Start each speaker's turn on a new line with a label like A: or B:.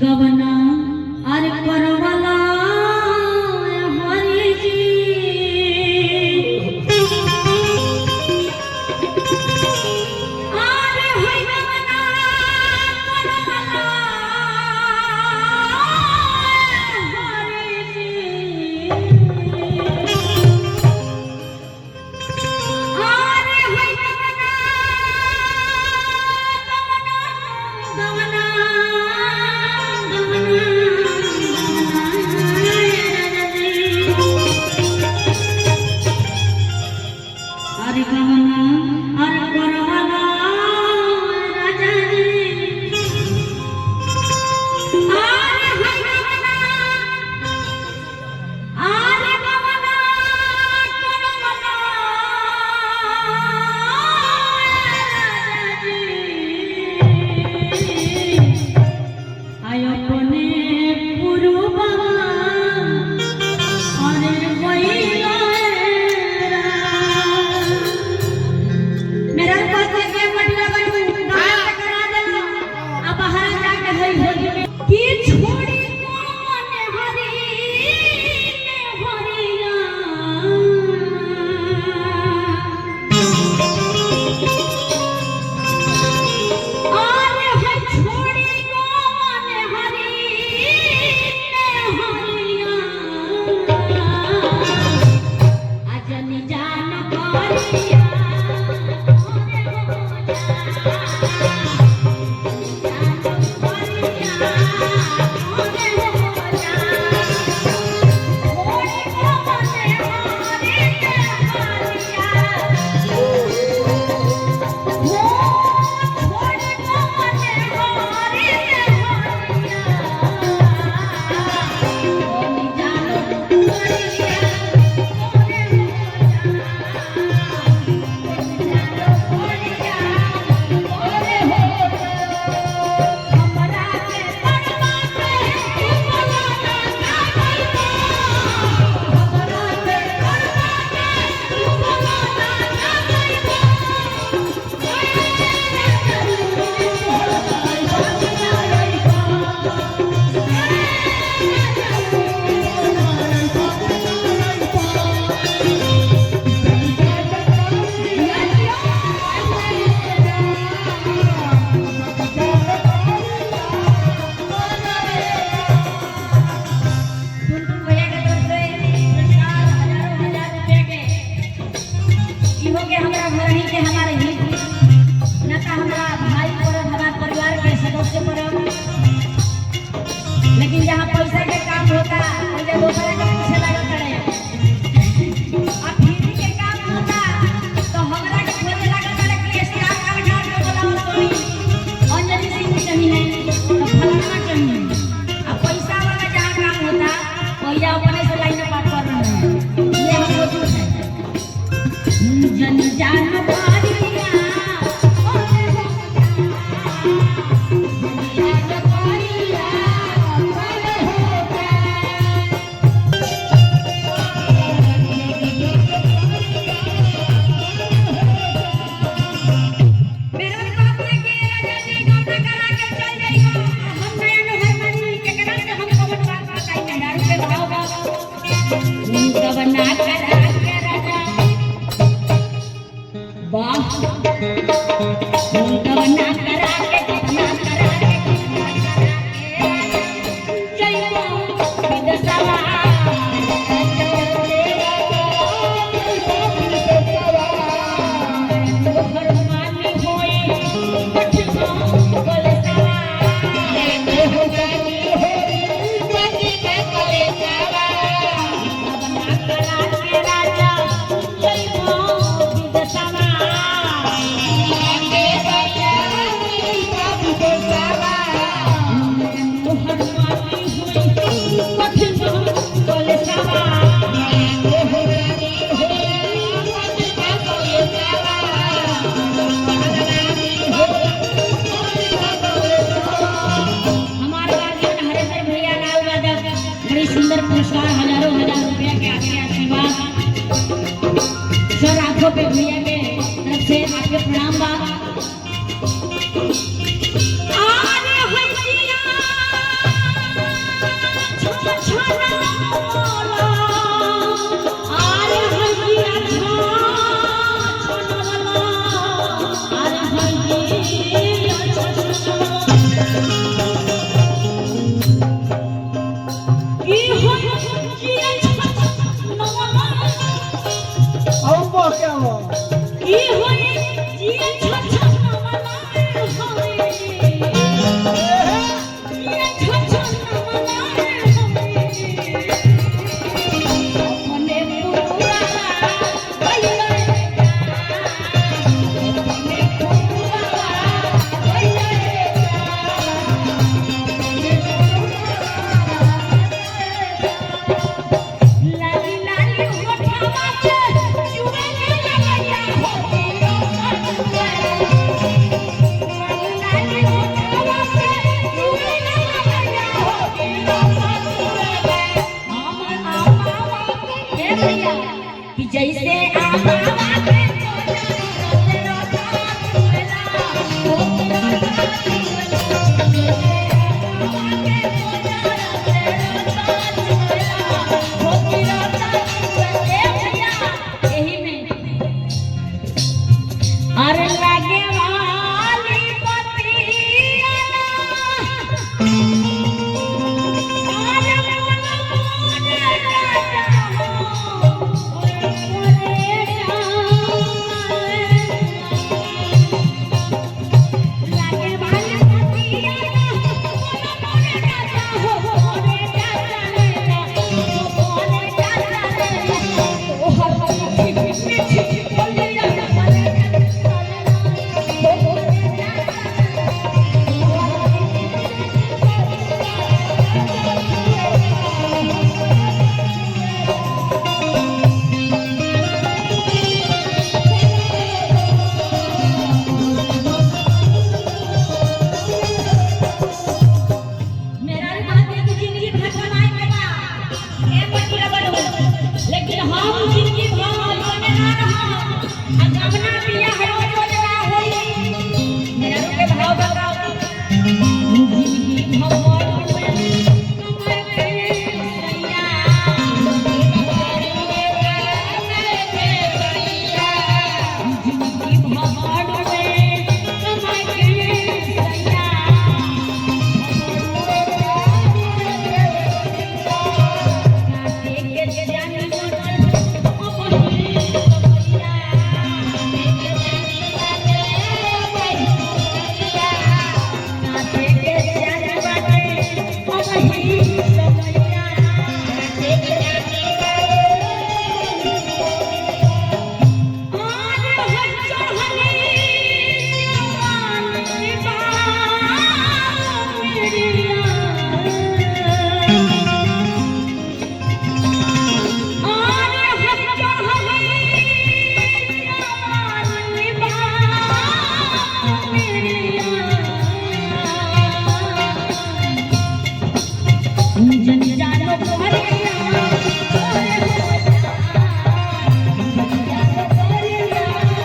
A: गवना अरे परवला हरि जी अरे होई गवना परवला हरि जी अरे होई गवना गवना अरे गवना अरे परवला राजा जी अरे होई गवना अरे गवना परवला राजा जी आयो अपने पुरुबा अरे वहीला मेरा बात के मटिया बनू गाय करा देलो आ बाहर जाके हई होली में की छोड़ी कौन हरी ने हरिया अरे है छोड़ी कौन हरी ने हरिया अजनी जान करिया ओरे हो जा जान करिया ओरे हो जा छोड़ी कौन हरी ने हरिया लेकिन जहाँ पैसा के काम होता है दूसरे के पीछे लगल करे अब फ्री के काम होता तो हमरा के खोजे लगल करे कि स्टार कलाकार के बुलाओ सोनी अंजलि सिंह भी कहीं नहीं तो फलाना कहीं नहीं अब पैसा वाला जहाँ काम होता भैया अपने से लाइन में बात कर रहे हैं ये हम लोग है जन जान पारिया ओरे हो जा पारिया ओरे हो जा मेरा बाप ने के राजा जी गाँव में करा के चल गई हो हम नया नहर बनी केकरा से हम खबर बात बताई ना यार के भाव बाप गवना करा के राजा वाह गवना करा के कितना करा के चलो विदेशवा भरमानी होई पठनो बोलसवा ले हो जानी हो जानी के बोलसवा गवना करा के राजा चलो विदेशवा के बचानी सब बोलसवा भरमानी होई पठनो बोलसवा ले हो जानी हो जानी के बोलसवा हमारे गार्जियन हरेंद्र भैया नाल वादक बड़ी सुंदर पुरस्कार हजारों हजार रुपया के आपके आशीर्वाद सर आंखों पे भैया के तरफ से आपके प्रणाम बा आरे होइया लेकिन हम जिंदगी भर योजना ना रहा आ गमना पिया हरो योजना होई मेरा के भाव बताओ जिंदगी भर